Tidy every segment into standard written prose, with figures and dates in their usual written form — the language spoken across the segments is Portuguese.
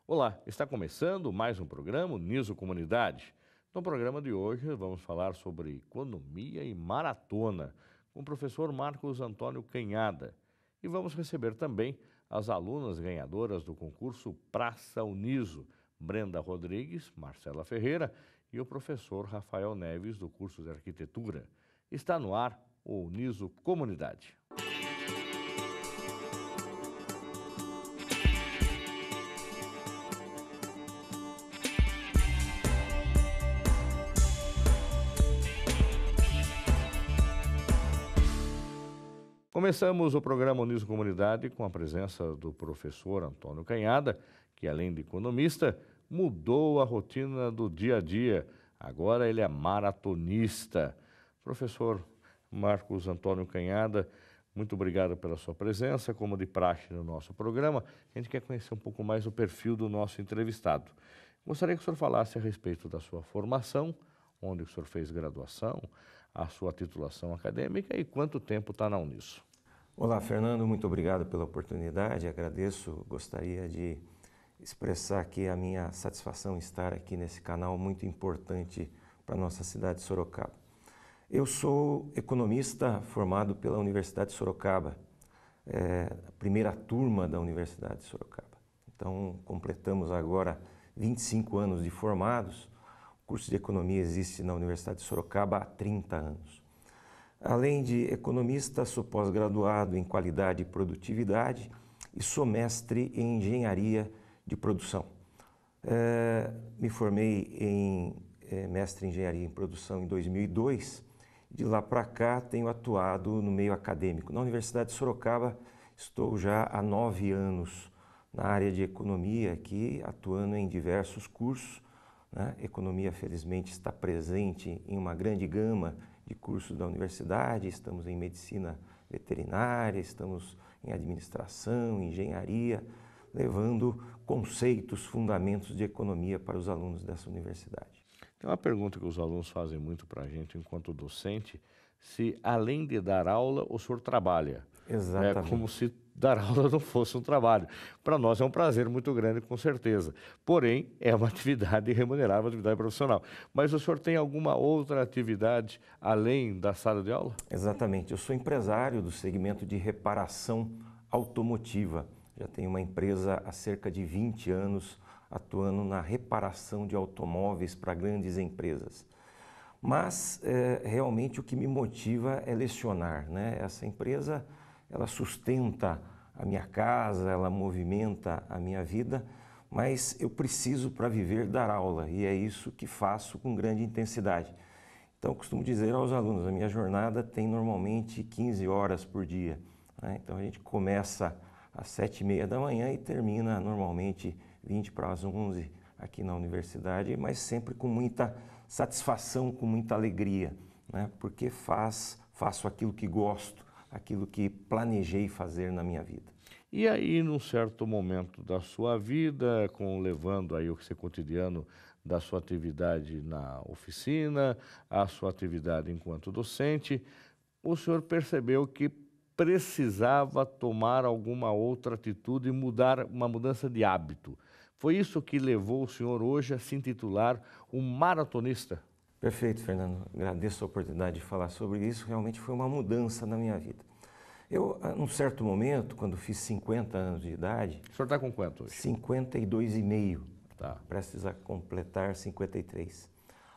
Olá, está começando mais um programa, o Niso Comunidade. No programa de hoje vamos falar sobre economia e maratona com o professor Marcos Antônio Canhada. E vamos receber também as alunas ganhadoras do concurso Praça Uniso, Brenda Rodrigues, Marcela Ferreira e o professor Rafael Neves do curso de Arquitetura. Está no ar o Niso Comunidade. Começamos o programa Uniso Comunidade com a presença do professor Antônio Canhada, que além de economista, mudou a rotina do dia a dia. Agora ele é maratonista. Professor Marcos Antônio Canhada, muito obrigado pela sua presença, como de praxe no nosso programa. A gente quer conhecer um pouco mais o perfil do nosso entrevistado. Gostaria que o senhor falasse a respeito da sua formação, onde o senhor fez graduação, a sua titulação acadêmica e quanto tempo está na Uniso. Olá, Fernando, muito obrigado pela oportunidade, agradeço, gostaria de expressar aqui a minha satisfação em estar aqui nesse canal muito importante para a nossa cidade de Sorocaba. Eu sou economista formado pela Universidade de Sorocaba, a primeira turma da Universidade de Sorocaba. Então, completamos agora 25 anos de formados. O curso de economia existe na Universidade de Sorocaba há 30 anos. Além de economista, sou pós-graduado em qualidade e produtividade e sou mestre em engenharia de produção. Me formei em mestre em engenharia em produção em 2002. De lá para cá tenho atuado no meio acadêmico. Na Universidade de Sorocaba estou já há 9 anos na área de economia, aqui atuando em diversos cursos. Economia, felizmente, está presente em uma grande gama de cursos da universidade. Estamos em medicina veterinária, estamos em administração, engenharia, levando conceitos, fundamentos de economia para os alunos dessa universidade. Tem uma pergunta que os alunos fazem muito para a gente enquanto docente, se além de dar aula, o senhor trabalha. Exatamente. É como se dar aula não fosse um trabalho. Para nós é um prazer muito grande, com certeza. Porém, é uma atividade remunerada, uma atividade profissional. Mas o senhor tem alguma outra atividade além da sala de aula? Exatamente. Eu sou empresário do segmento de reparação automotiva. Já tenho uma empresa há cerca de 20 anos atuando na reparação de automóveis para grandes empresas. Mas realmente o que me motiva é lecionar, né? Essa empresa, ela sustenta a minha casa, ela movimenta a minha vida, mas eu preciso, para viver, dar aula, e é isso que faço com grande intensidade. Então, eu costumo dizer aos alunos, a minha jornada tem normalmente 15 horas por dia, né? Então, a gente começa às 7h30 da manhã e termina normalmente 20 para as 11 aqui na universidade, mas sempre com muita satisfação, com muita alegria, né? Porque faço aquilo que gosto, aquilo que planejei fazer na minha vida. E aí, num certo momento da sua vida, levando aí o seu cotidiano da sua atividade na oficina, a sua atividade enquanto docente, o senhor percebeu que precisava tomar alguma outra atitude e uma mudança de hábito. Foi isso que levou o senhor hoje a se intitular um maratonista? Perfeito, Fernando. Agradeço a oportunidade de falar sobre isso. Realmente foi uma mudança na minha vida. Eu, num certo momento, quando fiz 50 anos de idade... O senhor está com quanto hoje? 52,5. Tá. Prestes a completar 53.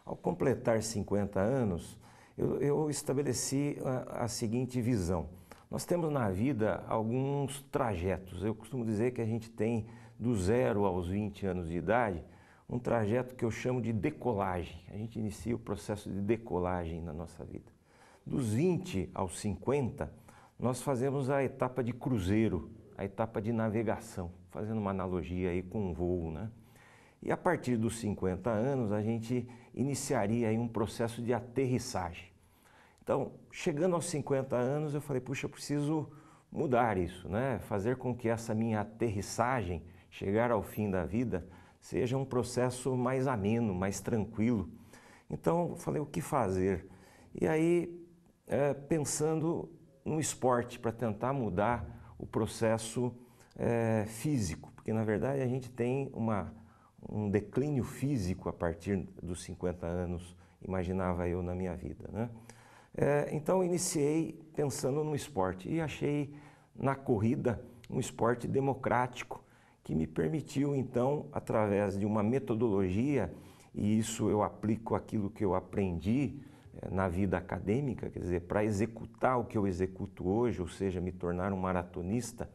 Ao completar 50 anos, eu estabeleci a seguinte visão. Nós temos na vida alguns trajetos. Eu costumo dizer que a gente tem do 0 aos 20 anos de idade um trajeto que eu chamo de decolagem. A gente inicia o processo de decolagem na nossa vida. Dos 20 aos 50, nós fazemos a etapa de cruzeiro, a etapa de navegação, fazendo uma analogia aí com um voo, né? E a partir dos 50 anos, a gente iniciaria aí um processo de aterrissagem. Então, chegando aos 50 anos, eu falei, puxa, eu preciso mudar isso, né? Fazer com que essa minha aterrissagem, chegar ao fim da vida, seja um processo mais ameno, mais tranquilo. Então, eu falei, o que fazer? E aí, pensando no esporte, para tentar mudar o processo físico, porque porque na verdade a gente tem um declínio físico a partir dos 50 anos, imaginava eu na minha vida, né? Então iniciei pensando no esporte e achei na corrida um esporte democrático que me permitiu então, através de uma metodologia, e isso eu aplico aquilo que eu aprendi na vida acadêmica, quer dizer, para executar o que eu executo hoje, ou seja, me tornar um maratonista.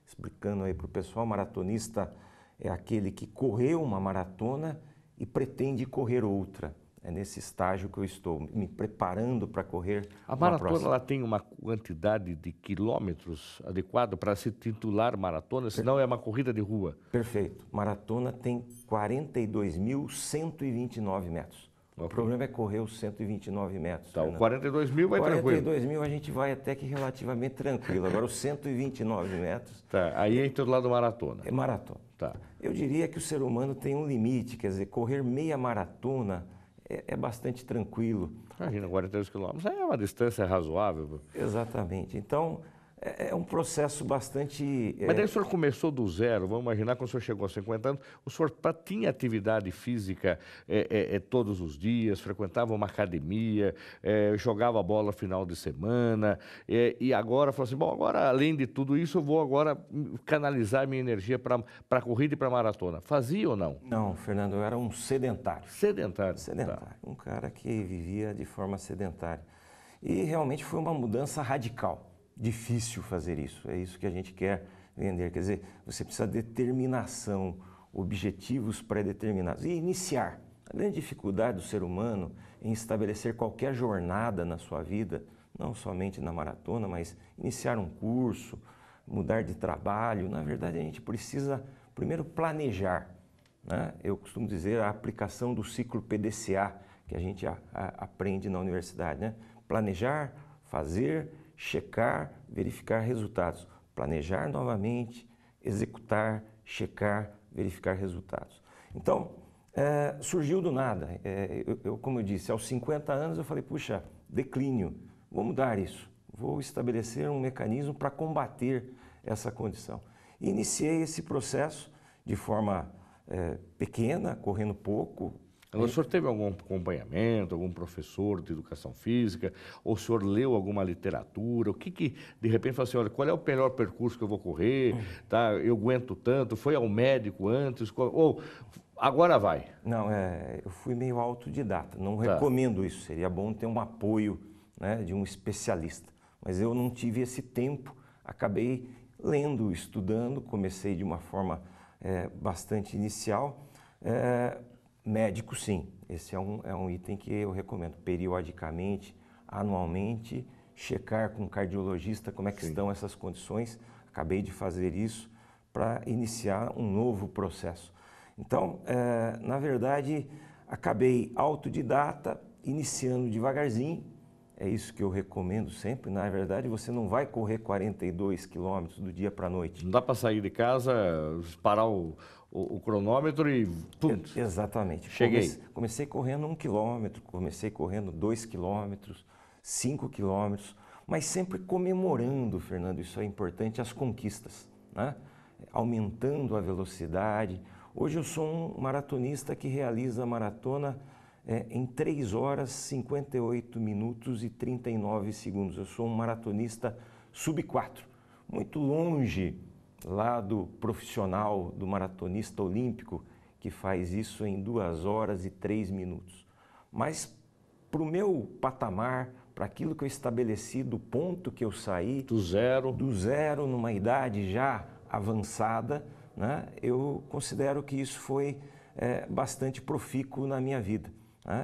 Explicando aí para o pessoal, maratonista é aquele que correu uma maratona e pretende correr outra. É nesse estágio que eu estou, me preparando para correr a maratona. Ela tem uma quantidade de quilômetros adequado para se titular maratona, senão é uma corrida de rua. Perfeito. Maratona tem 42.129 metros. Okay. O problema é correr os 129 metros. Tá, o 42 mil vai 42 tranquilo. 42 mil a gente vai até que relativamente tranquilo. Agora os 129 metros... Tá, aí entra do lado da maratona. É maratona. Tá. Eu diria que o ser humano tem um limite, quer dizer, correr meia maratona é bastante tranquilo. Imagina, 42 quilômetros é uma distância razoável. Exatamente. Então, é um processo bastante... Mas daí o senhor começou do zero, vamos imaginar, quando o senhor chegou aos 50 anos, o senhor tinha atividade física todos os dias, frequentava uma academia, jogava bola final de semana, e agora falou assim, bom, agora além de tudo isso, eu vou agora canalizar minha energia para a corrida e para a maratona. Fazia ou não? Não, Fernando, eu era um sedentário. Sedentário? Sedentário, tá. Um cara que vivia de forma sedentária. E realmente foi uma mudança radical. Difícil fazer isso, é isso que a gente quer vender. Quer dizer, você precisa de determinação, objetivos pré-determinados e iniciar. A grande dificuldade do ser humano em estabelecer qualquer jornada na sua vida, não somente na maratona, mas iniciar um curso, mudar de trabalho. Na verdade, a gente precisa primeiro planejar, né? Eu costumo dizer a aplicação do ciclo PDCA, que a gente aprende na universidade, né? Planejar, fazer, checar, verificar resultados. Planejar novamente, executar, checar, verificar resultados. Então, surgiu do nada. Como eu disse, aos 50 anos eu falei, puxa, declínio, vou mudar isso. Vou estabelecer um mecanismo para combater essa condição. Iniciei esse processo de forma pequena, correndo pouco. O senhor teve algum acompanhamento, algum professor de educação física, ou o senhor leu alguma literatura? O que de repente falou assim, olha, qual é o melhor percurso que eu vou correr? Tá, eu aguento tanto, foi ao médico antes, ou agora vai? Não, eu fui meio autodidata, não recomendo isso, seria bom ter um apoio, né, de um especialista. Mas eu não tive esse tempo, acabei lendo, estudando, comecei de uma forma bastante inicial. Médico, sim, esse é um item que eu recomendo, periodicamente, anualmente, checar com o cardiologista como é que estão essas condições. Acabei de fazer isso para iniciar um novo processo. Então, na verdade, acabei autodidata, iniciando devagarzinho, é isso que eu recomendo sempre. Na verdade, você não vai correr 42 quilômetros do dia para a noite. Não dá para sair de casa, parar o cronômetro e... Pum, exatamente. Cheguei. Comecei correndo 1 quilômetro, comecei correndo 2 quilômetros, 5 quilômetros, mas sempre comemorando, Fernando, isso é importante, as conquistas, né? Aumentando a velocidade. Hoje eu sou um maratonista que realiza a maratona em 3 horas, 58 minutos e 39 segundos. Eu sou um maratonista sub-4, muito longe lá do profissional, do maratonista olímpico, que faz isso em 2 horas e 3 minutos. Mas para o meu patamar, para aquilo que eu estabeleci, do ponto que eu saí... Do zero, numa idade já avançada, né, eu considero que isso foi bastante profícuo na minha vida.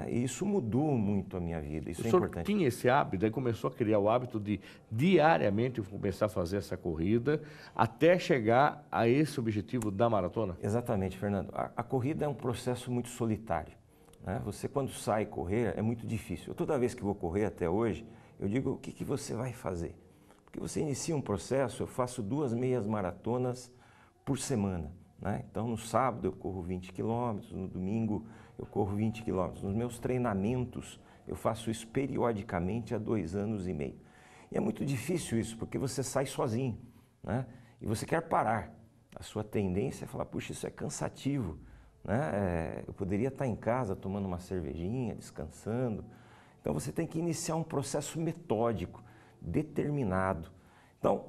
E isso mudou muito a minha vida, isso é importante. O senhor tinha esse hábito, aí começou a criar o hábito de diariamente começar a fazer essa corrida até chegar a esse objetivo da maratona? Exatamente, Fernando. A corrida é um processo muito solitário, né? Você quando sai correr é muito difícil. Toda vez que vou correr até hoje, eu digo o que você vai fazer? Porque você inicia um processo, eu faço 2 meias maratonas por semana, né? Então no sábado eu corro 20 quilômetros, no domingo eu corro 20 quilômetros. Nos meus treinamentos, eu faço isso periodicamente há 2 anos e meio. E é muito difícil isso, porque você sai sozinho, né? E você quer parar. a sua tendência é falar, puxa, isso é cansativo, né? Eu poderia estar em casa tomando uma cervejinha, descansando. Então você tem que iniciar um processo metódico, determinado. Então,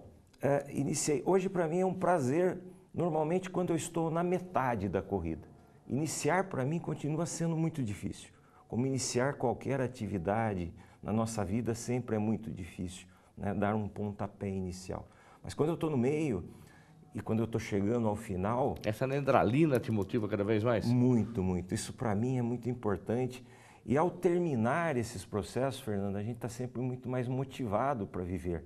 iniciei. Hoje para mim é um prazer, normalmente quando eu estou na metade da corrida. Iniciar para mim continua sendo muito difícil. Como iniciar qualquer atividade na nossa vida sempre é muito difícil, né? Dar um pontapé inicial. Mas quando eu estou no meio e quando eu estou chegando ao final... Essa adrenalina te motiva cada vez mais? Muito, muito. Isso para mim é muito importante. E ao terminar esses processos, Fernando, a gente está sempre muito mais motivado para viver.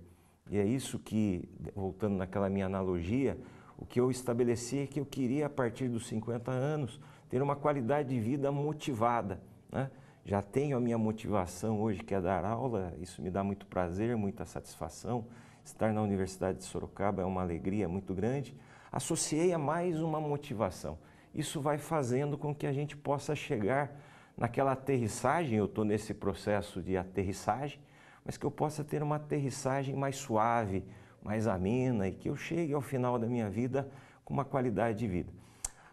E é isso que, voltando naquela minha analogia, o que eu estabeleci é que eu queria, a partir dos 50 anos, ter uma qualidade de vida motivada, né? Já tenho a minha motivação hoje, que é dar aula, isso me dá muito prazer, muita satisfação. Estar na Universidade de Sorocaba é uma alegria muito grande. Associei a mais uma motivação. Isso vai fazendo com que a gente possa chegar naquela aterrissagem, eu estou nesse processo de aterrissagem, mas que eu possa ter uma aterrissagem mais suave, mais amena e que eu chegue ao final da minha vida com uma qualidade de vida.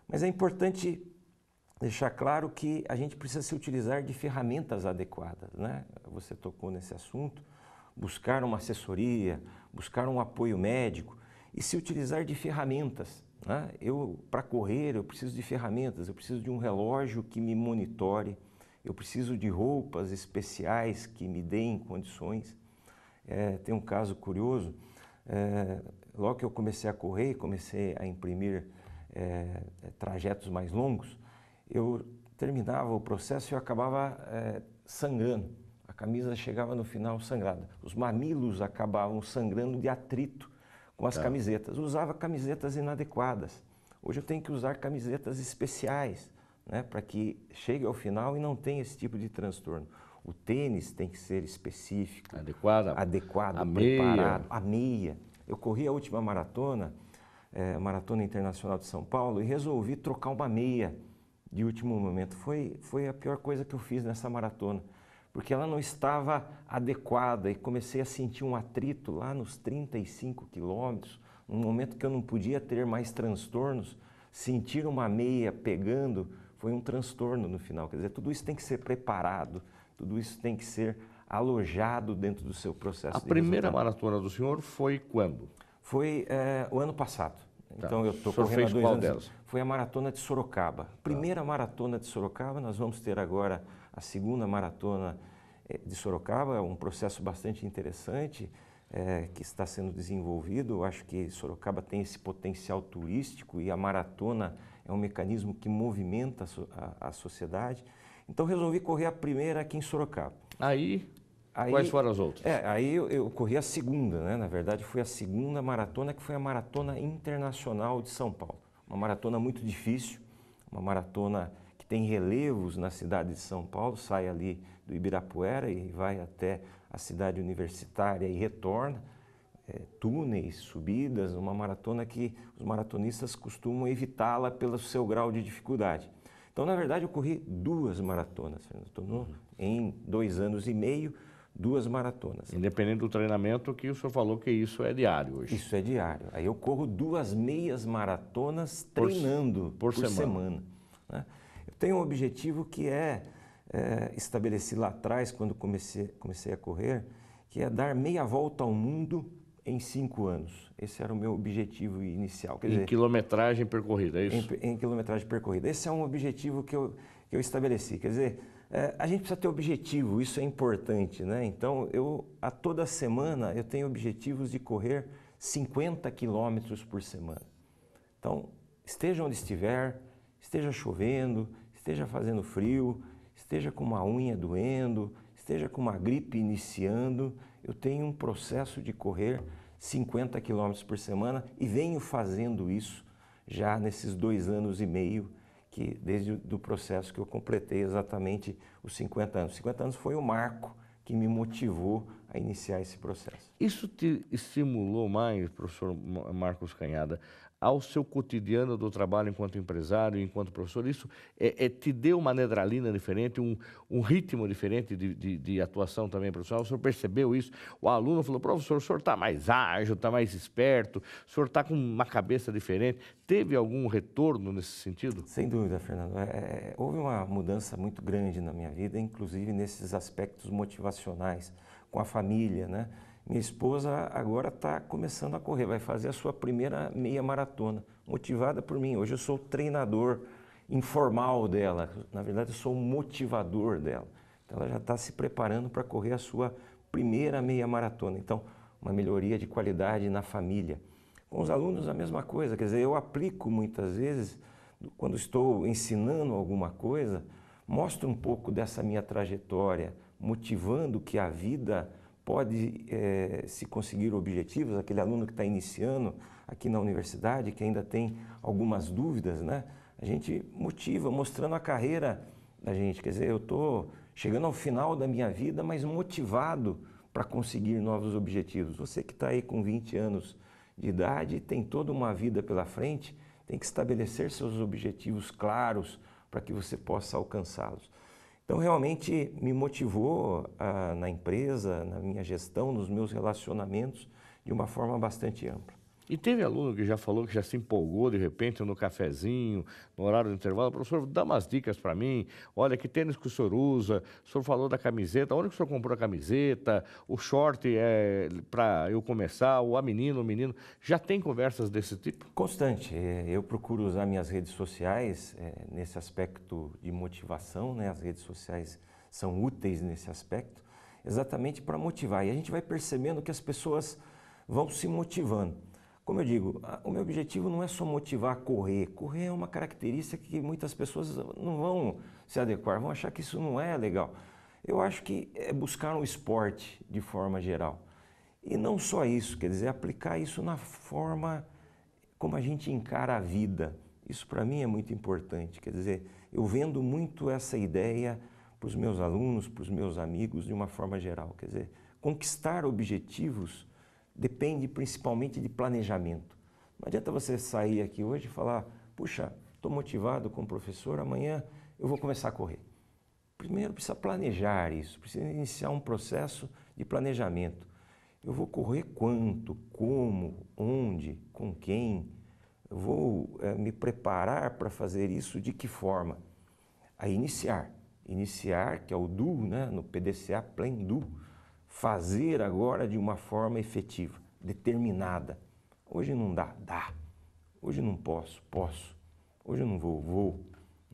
Mas é importante deixar claro que a gente precisa se utilizar de ferramentas adequadas, né? Você tocou nesse assunto, buscar uma assessoria, buscar um apoio médico e se utilizar de ferramentas, né? Para correr, eu preciso de ferramentas, eu preciso de um relógio que me monitore, eu preciso de roupas especiais que me deem condições. Tem um caso curioso, logo que eu comecei a correr, comecei a imprimir trajetos mais longos, eu terminava o processo e eu acabava sangrando. A camisa chegava no final sangrada. Os mamilos acabavam sangrando de atrito com as camisetas. Usava camisetas inadequadas. Hoje eu tenho que usar camisetas especiais, né, para que chegue ao final e não tenha esse tipo de transtorno. O tênis tem que ser específico, adequado, preparado, a meia. Eu corri a última maratona, Maratona Internacional de São Paulo, e resolvi trocar uma meia de último momento. Foi a pior coisa que eu fiz nessa maratona, porque ela não estava adequada e comecei a sentir um atrito lá nos 35 quilômetros, num momento que eu não podia ter mais transtornos. Sentir uma meia pegando foi um transtorno no final. Quer dizer, tudo isso tem que ser preparado, tudo isso tem que ser alojado dentro do seu processo de resultado. A primeira maratona do senhor foi quando? Foi o ano passado. Então eu estou correndo há 2 anos. Delas? Foi a maratona de Sorocaba. Primeira maratona de Sorocaba, nós vamos ter agora a segunda maratona de Sorocaba, é um processo bastante interessante que está sendo desenvolvido. Eu acho que Sorocaba tem esse potencial turístico e a maratona é um mecanismo que movimenta a sociedade. Então resolvi correr a primeira aqui em Sorocaba. Aí quais foram as outras? Aí eu corri a segunda, né? Na verdade foi a segunda maratona, que foi a Maratona Internacional de São Paulo. Uma maratona muito difícil, uma maratona que tem relevos na cidade de São Paulo, sai ali do Ibirapuera e vai até a cidade universitária e retorna, túneis, subidas, uma maratona que os maratonistas costumam evitá-la pelo seu grau de dificuldade. Então, na verdade, eu corri 2 maratonas, em 2 anos e meio, 2 maratonas. Independente do treinamento, que o senhor falou que isso é diário hoje. Isso é diário. Aí eu corro 2 meias maratonas treinando por semana, né? Eu tenho um objetivo que estabeleci lá atrás, quando comecei a correr, que é dar meia volta ao mundo em 5 anos. Esse era o meu objetivo inicial. Quer dizer, quilometragem percorrida, é isso? Em quilometragem percorrida. Esse é um objetivo que eu estabeleci. Quer dizer, a gente precisa ter objetivo, isso é importante, né? Então, a toda semana eu tenho objetivos de correr 50 quilômetros por semana. Então, esteja onde estiver, esteja chovendo, esteja fazendo frio, esteja com uma unha doendo, esteja com uma gripe iniciando, eu tenho um processo de correr 50 quilômetros por semana e venho fazendo isso já nesses 2 anos e meio, desde o processo que eu completei exatamente os 50 anos. 50 anos foi o marco que me motivou a iniciar esse processo. Isso te estimulou mais, professor Marcos Canhada, ao seu cotidiano do trabalho enquanto empresário, enquanto professor? Isso te deu uma nedralina diferente, um ritmo diferente de atuação também profissional? O senhor percebeu isso? O aluno falou, professor, o senhor está mais ágil, está mais esperto, o senhor está com uma cabeça diferente. Teve algum retorno nesse sentido? Sem dúvida, Fernando. Houve uma mudança muito grande na minha vida, inclusive nesses aspectos motivacionais, com a família, né? Minha esposa agora está começando a correr, vai fazer a sua primeira meia maratona, motivada por mim. Hoje eu sou o treinador informal dela, na verdade eu sou o motivador dela. Então ela já está se preparando para correr a sua primeira meia maratona. Então, uma melhoria de qualidade na família. Com os alunos a mesma coisa, quer dizer, eu aplico muitas vezes, quando estou ensinando alguma coisa, mostro um pouco dessa minha trajetória, motivando que a vida pode se conseguir objetivos. Aquele aluno que está iniciando aqui na universidade, que ainda tem algumas dúvidas, né? A gente motiva, mostrando a carreira da gente. Quer dizer, eu estou chegando ao final da minha vida, mas motivado para conseguir novos objetivos. Você que está aí com 20 anos de idade, tem toda uma vida pela frente, tem que estabelecer seus objetivos claros para que você possa alcançá-los. Então, realmente me motivou na empresa, na minha gestão, nos meus relacionamentos, de uma forma bastante ampla. E teve aluno que já falou que já se empolgou de repente no cafezinho, no horário do intervalo. Professor, dá umas dicas para mim. Olha, que tênis que o senhor usa? O senhor falou da camiseta. Onde que o senhor comprou a camiseta? O short é para eu começar? Ou a menina, o menino? Já tem conversas desse tipo? Constante. Eu procuro usar minhas redes sociais nesse aspecto de motivação, né? As redes sociais são úteis nesse aspecto, exatamente para motivar. E a gente vai percebendo que as pessoas vão se motivando. Como eu digo, o meu objetivo não é só motivar a correr. Correr é uma característica que muitas pessoas não vão se adequar, vão achar que isso não é legal. Eu acho que é buscar um esporte de forma geral. E não só isso, quer dizer, aplicar isso na forma como a gente encara a vida. Isso para mim é muito importante. Quer dizer, eu vendo muito essa ideia para os meus alunos, para os meus amigos, de uma forma geral. Quer dizer, conquistar objetivos depende principalmente de planejamento. Não adianta você sair aqui hoje e falar, puxa, estou motivado com o professor, amanhã eu vou começar a correr. Primeiro precisa planejar isso, precisa iniciar um processo de planejamento. Eu vou correr quanto, como, onde, com quem? Eu vou me preparar para fazer isso de que forma? Aí iniciar, que é o do, né, no PDCA, Plan Do. Fazer agora de uma forma efetiva, determinada. Hoje não dá, dá. Hoje não posso, posso. Hoje eu não vou, vou.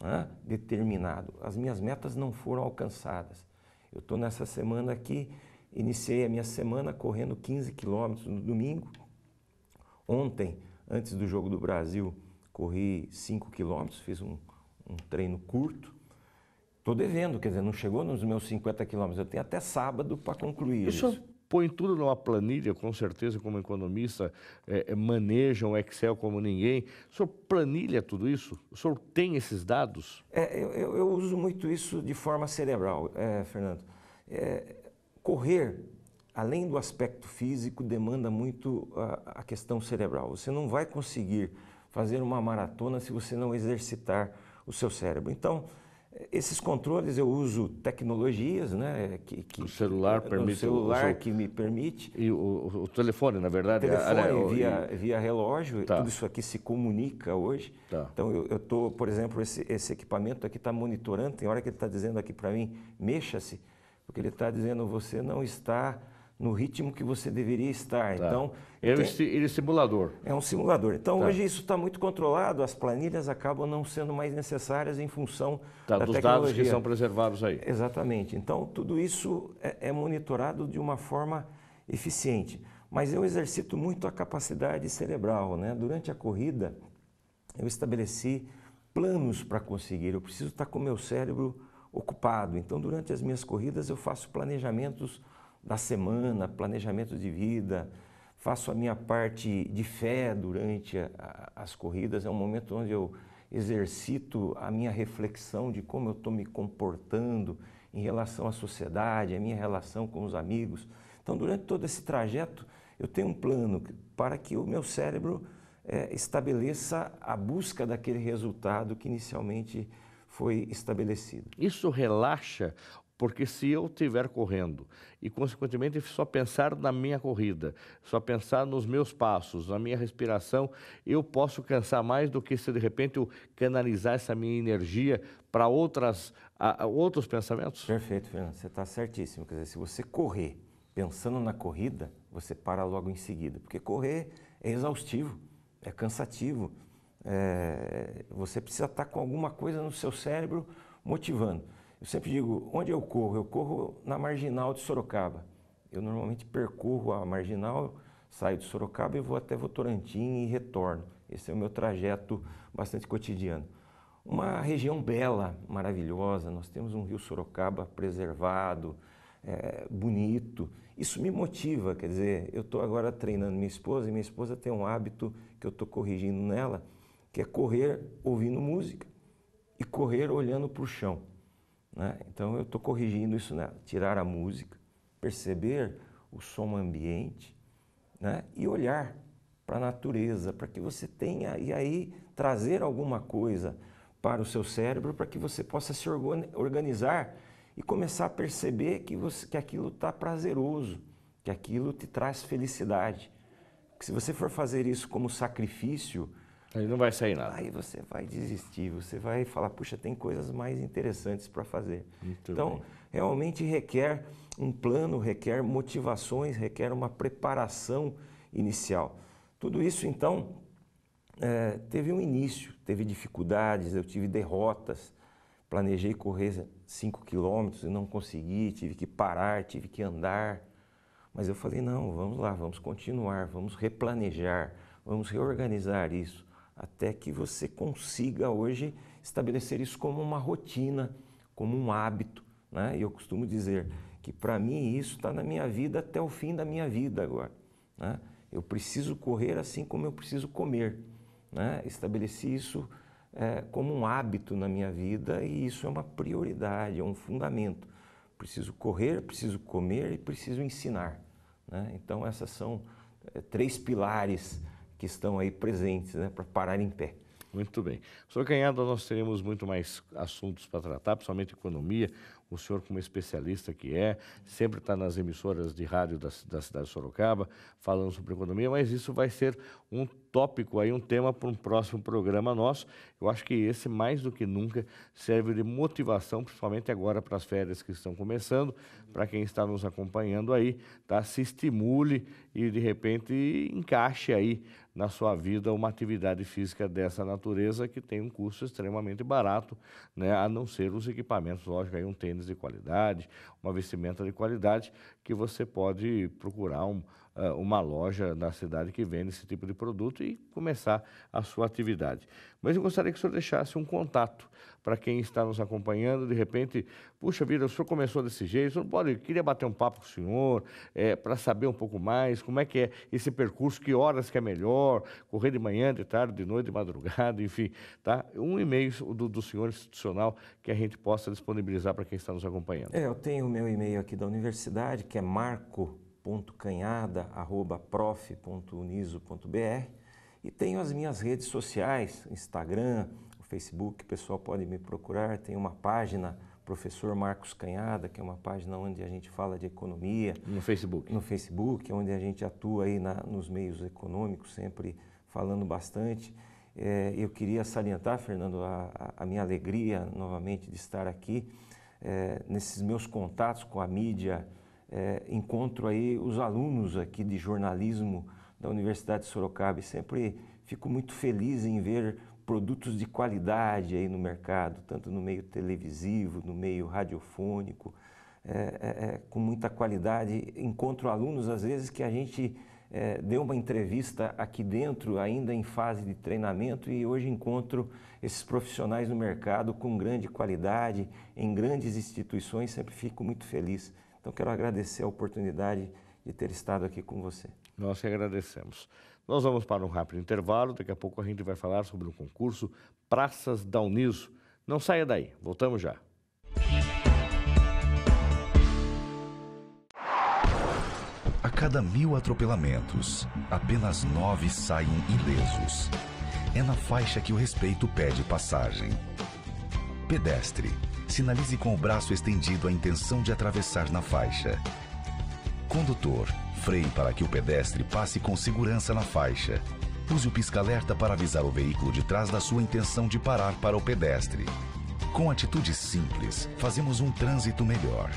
Né? Determinado. As minhas metas não foram alcançadas. Eu estou nessa semana aqui, iniciei a minha semana correndo 15 quilômetros no domingo. Ontem, antes do Jogo do Brasil, corri 5 quilômetros, fiz um treino curto. Estou devendo, quer dizer, não chegou nos meus 50 quilômetros, eu tenho até sábado para concluir isso. O senhor põe tudo numa planilha, com certeza, como economista, maneja um Excel como ninguém. O senhor planilha tudo isso? O senhor tem esses dados? Eu uso muito isso de forma cerebral, Fernando. Correr, além do aspecto físico, demanda muito a questão cerebral. Você não vai conseguir fazer uma maratona se você não exercitar o seu cérebro. Então, esses controles eu uso tecnologias, né? O celular permite. O celular que me permite. E o telefone, na verdade. Telefone, via relógio, tá. Tudo isso aqui se comunica hoje. Tá. Então eu estou, por exemplo, esse equipamento aqui está monitorando, tem hora que ele está dizendo aqui para mim, mexa-se, porque ele está dizendo você não está no ritmo que você deveria estar. Tá. Então, ele é simulador. É um simulador. Então, tá. Hoje isso está muito controlado, as planilhas acabam não sendo mais necessárias em função da dos tecnologia. Dados que são preservados aí. Exatamente. Então, tudo isso é monitorado de uma forma eficiente. Mas eu exercito muito a capacidade cerebral, né? Durante a corrida, eu estabeleci planos para conseguir. Eu preciso estar com o meu cérebro ocupado. Então, durante as minhas corridas, eu faço planejamentos da semana, planejamento de vida, faço a minha parte de fé durante as corridas, é um momento onde eu exercito a minha reflexão de como eu estou me comportando em relação à sociedade, a minha relação com os amigos. Então, durante todo esse trajeto, eu tenho um plano para que o meu cérebro estabeleça a busca daquele resultado que inicialmente foi estabelecido. Isso relaxa, porque se eu estiver correndo e, consequentemente, só pensar na minha corrida, só pensar nos meus passos, na minha respiração, eu posso cansar mais do que se, de repente, eu canalizar essa minha energia para outros pensamentos? Perfeito, Fernando. Você está certíssimo. Quer dizer, se você correr pensando na corrida, você para logo em seguida. Porque correr é exaustivo, é cansativo. Você precisa estar com alguma coisa no seu cérebro motivando. Eu sempre digo, onde eu corro? Eu corro na Marginal de Sorocaba. Eu normalmente percorro a Marginal, saio de Sorocaba e vou até Votorantim e retorno. Esse é o meu trajeto bastante cotidiano. Uma região bela, maravilhosa, nós temos um rio Sorocaba preservado, bonito. Isso me motiva, quer dizer, eu estou agora treinando minha esposa e minha esposa tem um hábito que eu estou corrigindo nela, que é correr ouvindo música e correr olhando para o chão. Né? Então eu estou corrigindo isso nela, tirar a música, perceber o som ambiente, né? E olhar para a natureza, para que você tenha, e aí trazer alguma coisa para o seu cérebro, para que você possa se organizar e começar a perceber que aquilo está prazeroso, que aquilo te traz felicidade. Porque se você for fazer isso como sacrifício, aí não vai sair nada. Aí você vai desistir, você vai falar, puxa, tem coisas mais interessantes para fazer. Muito então, bem. Realmente requer um plano, requer motivações, requer uma preparação inicial. Tudo isso, então, teve um início, teve dificuldades, eu tive derrotas, planejei correr 5 quilômetros e não consegui, tive que parar, tive que andar. Mas eu falei, não, vamos lá, vamos continuar, vamos replanejar, vamos reorganizar isso, até que você consiga hoje estabelecer isso como uma rotina, como um hábito, né? E eu costumo dizer que para mim isso está na minha vida até o fim da minha vida agora, né? Eu preciso correr assim como eu preciso comer, né? Estabeleci isso como um hábito na minha vida e isso é uma prioridade, é um fundamento. Preciso correr, preciso comer e preciso ensinar, né? Então essas são 3 pilares que estão aí presentes, né, para parar em pé. Muito bem. Senhor Canhada, nós teremos muito mais assuntos para tratar, principalmente economia. O senhor, como especialista que sempre está nas emissoras de rádio da cidade de Sorocaba, falando sobre economia, mas isso vai ser um tópico, aí, um tema para um próximo programa nosso. Eu acho que esse, mais do que nunca, serve de motivação, principalmente agora para as férias que estão começando, para quem está nos acompanhando aí, tá? Se estimule e, de repente, encaixe aí na sua vida uma atividade física dessa natureza que tem um custo extremamente barato, né? A não ser os equipamentos, lógico, aí um tênis de qualidade, uma vestimenta de qualidade, que você pode procurar uma loja na cidade que vende esse tipo de produto e começar a sua atividade. Mas eu gostaria que o senhor deixasse um contato para quem está nos acompanhando, de repente, puxa vida, o senhor começou desse jeito, o senhor queria bater um papo com o senhor, para saber um pouco mais, como é que é esse percurso, que horas que é melhor, correr de manhã, de tarde, de noite, de madrugada, enfim, tá? Um e-mail do senhor institucional que a gente possa disponibilizar para quem está nos acompanhando. Eu tenho o meu e-mail aqui da universidade, que é marco.canhada@prof.uniso.br, e tenho as minhas redes sociais, Instagram, Facebook, o pessoal pode me procurar, tem uma página, Professor Marcos Canhada, que é uma página onde a gente fala de economia. No Facebook? No Facebook, onde a gente atua aí nos meios econômicos, sempre falando bastante. Eu queria salientar, Fernando, a minha alegria novamente de estar aqui, nesses meus contatos com a mídia, encontro aí os alunos aqui de jornalismo da Universidade de Sorocaba e sempre fico muito feliz em ver produtos de qualidade aí no mercado, tanto no meio televisivo, no meio radiofônico, com muita qualidade. Encontro alunos, às vezes, que a gente deu uma entrevista aqui dentro, ainda em fase de treinamento, e hoje encontro esses profissionais no mercado com grande qualidade, em grandes instituições, sempre fico muito feliz. Então, quero agradecer a oportunidade de ter estado aqui com você. Nós que agradecemos. Nós vamos para um rápido intervalo, daqui a pouco a gente vai falar sobre o concurso Praças da Uniso. Não saia daí, voltamos já. cada 1000 atropelamentos, apenas 9 saem ilesos. É na faixa que o respeito pede passagem. Pedestre, sinalize com o braço estendido a intenção de atravessar na faixa. Condutor, freie para que o pedestre passe com segurança na faixa. Use o pisca-alerta para avisar o veículo de trás da sua intenção de parar para o pedestre. Com atitudes simples, fazemos um trânsito melhor.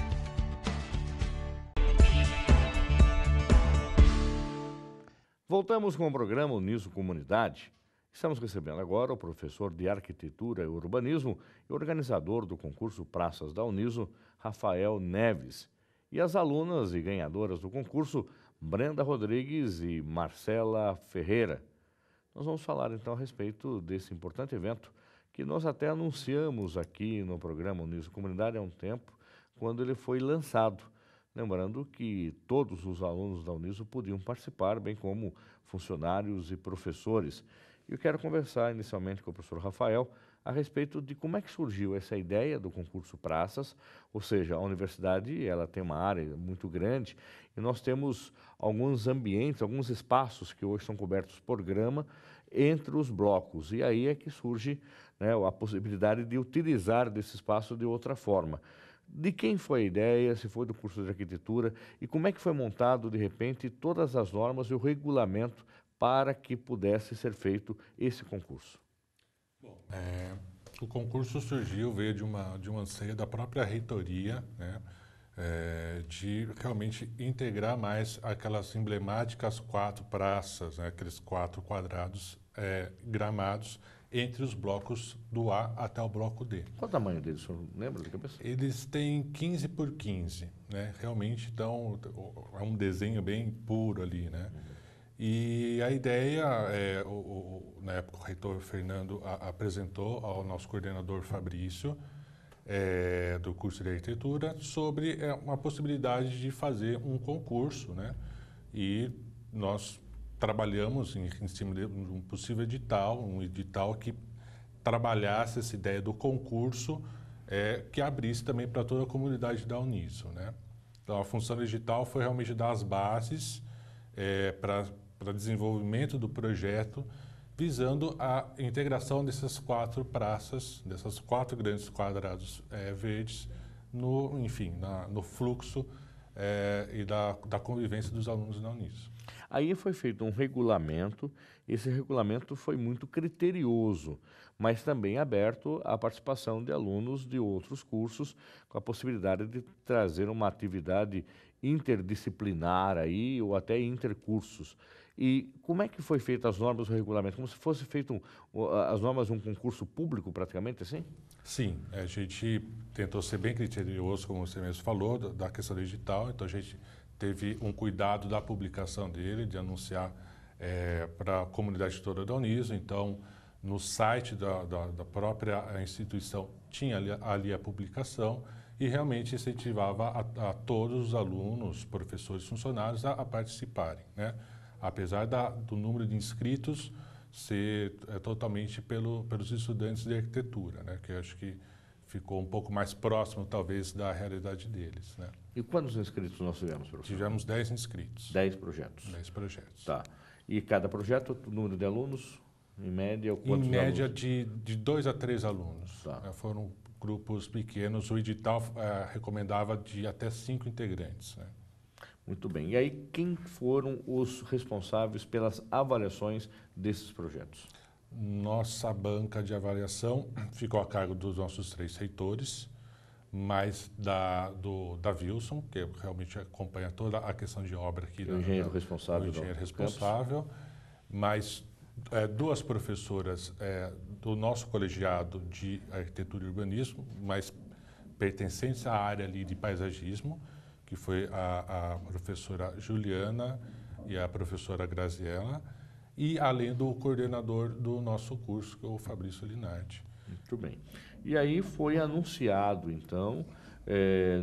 Voltamos com o programa Uniso Comunidade. Estamos recebendo agora o professor de Arquitetura e Urbanismo e organizador do concurso Praças da Uniso, Rafael Neves, e as alunas e ganhadoras do concurso, Brenda Rodrigues e Marcela Ferreira. Nós vamos falar então a respeito desse importante evento que nós até anunciamos aqui no programa Uniso Comunidade há um tempo, quando ele foi lançado. Lembrando que todos os alunos da Uniso podiam participar, bem como funcionários e professores. E eu quero conversar inicialmente com o professor Rafael a respeito de como é que surgiu essa ideia do concurso Praças, ou seja, a universidade ela tem uma área muito grande e nós temos alguns ambientes, alguns espaços que hoje são cobertos por grama entre os blocos. E aí é que surge, né, a possibilidade de utilizar desse espaço de outra forma. De quem foi a ideia, se foi do curso de arquitetura e como é que foi montado, de repente, todas as normas e o regulamento para que pudesse ser feito esse concurso? Bom, o concurso veio de um anseio da própria reitoria, né, de realmente integrar mais aquelas emblemáticas 4 praças, né, aqueles 4 quadrados gramados, entre os blocos do A até o bloco D. Qual o tamanho deles, o senhor lembra de cabeça? Eles têm 15 por 15, né? Realmente, então, é um desenho bem puro ali, né? E a ideia, na época o reitor Fernando apresentou ao nosso coordenador Fabrício, do curso de arquitetura, sobre uma possibilidade de fazer um concurso, né? E nós trabalhamos em cima de um possível edital, um edital que trabalhasse essa ideia do concurso, que abrisse também para toda a comunidade da Uniso, né? Então, a função do edital foi realmente dar as bases para desenvolvimento do projeto, visando a integração dessas 4 praças, dessas 4 grandes quadrados verdes, no fluxo e da convivência dos alunos da Uniso. Aí foi feito um regulamento, esse regulamento foi muito criterioso, mas também aberto à participação de alunos de outros cursos, com a possibilidade de trazer uma atividade interdisciplinar aí, ou até intercursos. E como é que foi feita as normas do regulamento? Como se fosse feito as normas de um concurso público, praticamente assim? Sim, a gente tentou ser bem criterioso, como você mesmo falou, da questão digital, então a gente teve um cuidado da publicação dele, de anunciar para a comunidade toda da Uniso. Então, no site da própria instituição tinha ali a publicação e realmente incentivava a todos os alunos, professores e funcionários a participarem, né? Apesar do número de inscritos ser totalmente pelos estudantes de arquitetura, né? Que eu acho que ficou um pouco mais próximo, talvez, da realidade deles, né? E quantos inscritos nós tivemos, professor? Tivemos 10 inscritos. 10 projetos. 10 projetos. Tá. E cada projeto, o número de alunos, em média, quantos Em média, alunos? de 2 a 3 alunos. Tá. Foram grupos pequenos. O edital recomendava de até 5 integrantes, né? Muito bem. E aí, quem foram os responsáveis pelas avaliações desses projetos? Nossa banca de avaliação ficou a cargo dos nossos 3 reitores, mais da Wilson, que realmente acompanha toda a questão de obra aqui. O engenheiro responsável. O engenheiro responsável, mais 2 professoras do nosso colegiado de arquitetura e urbanismo, mas pertencentes à área ali de paisagismo, que foi a professora Juliana e a professora Graziella, e além do coordenador do nosso curso, que é o Fabrício Linardi. Muito bem. E aí foi anunciado, então,